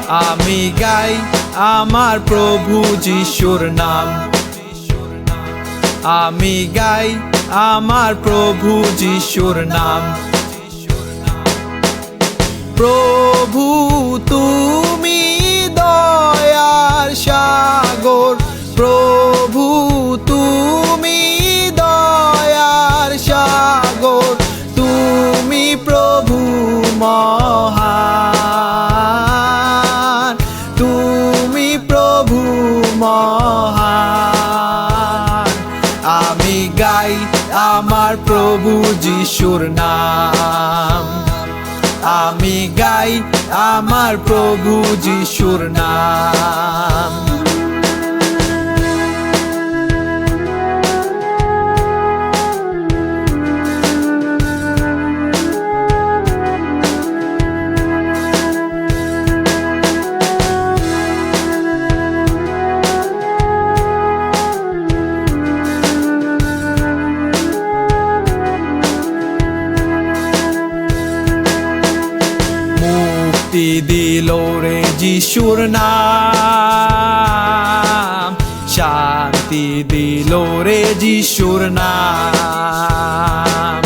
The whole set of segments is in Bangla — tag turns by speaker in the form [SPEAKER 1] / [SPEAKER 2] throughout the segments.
[SPEAKER 1] আমি গাই আমার প্রভু যিশুর নাম। আমি গাই আমার প্রভু যিশুর নাম। প্রভু তুমি দয়ার সাগর, প্রভু তুমি দয়ার সাগর, তুমি প্রভু মহান, তুমি প্রভু মহান। আমি গাই আমার প্রভু যিশুর নাম। আমি গাই আমার প্রভু যিশুর নাম। মুক্তি দিল রে যিশুর নাম, শান্তি দিল রে যিশুর নাম।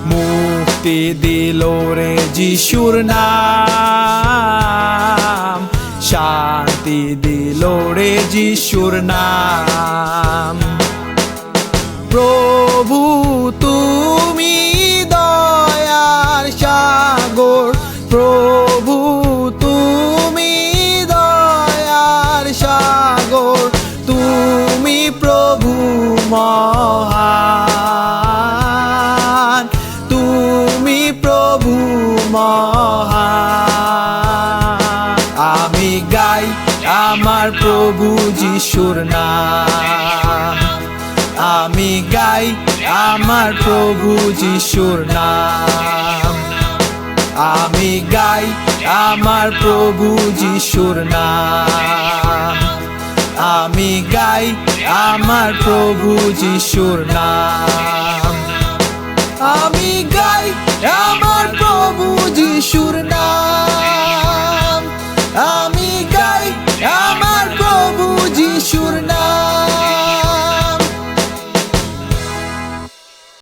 [SPEAKER 1] মুক্তি দিল রে যিশুর নাম, শান্তি দিল রে যিশুর নাম। প্রভু তুমি দয়ার সাগর, প্রভু তুমি দয়ার সাগর, তুমি প্রভু মহান, তুমি প্রভু মহান। আমি গাই আমার প্রভু যিশুর নাম। আমি গাই আমার প্রভু যিশুর নাম। আমি গাই আমার প্রভু যিশুর নাম। আমি গাই আমার প্রভু যিশুর নাম। আমি গাই আমার প্রভু যিশুর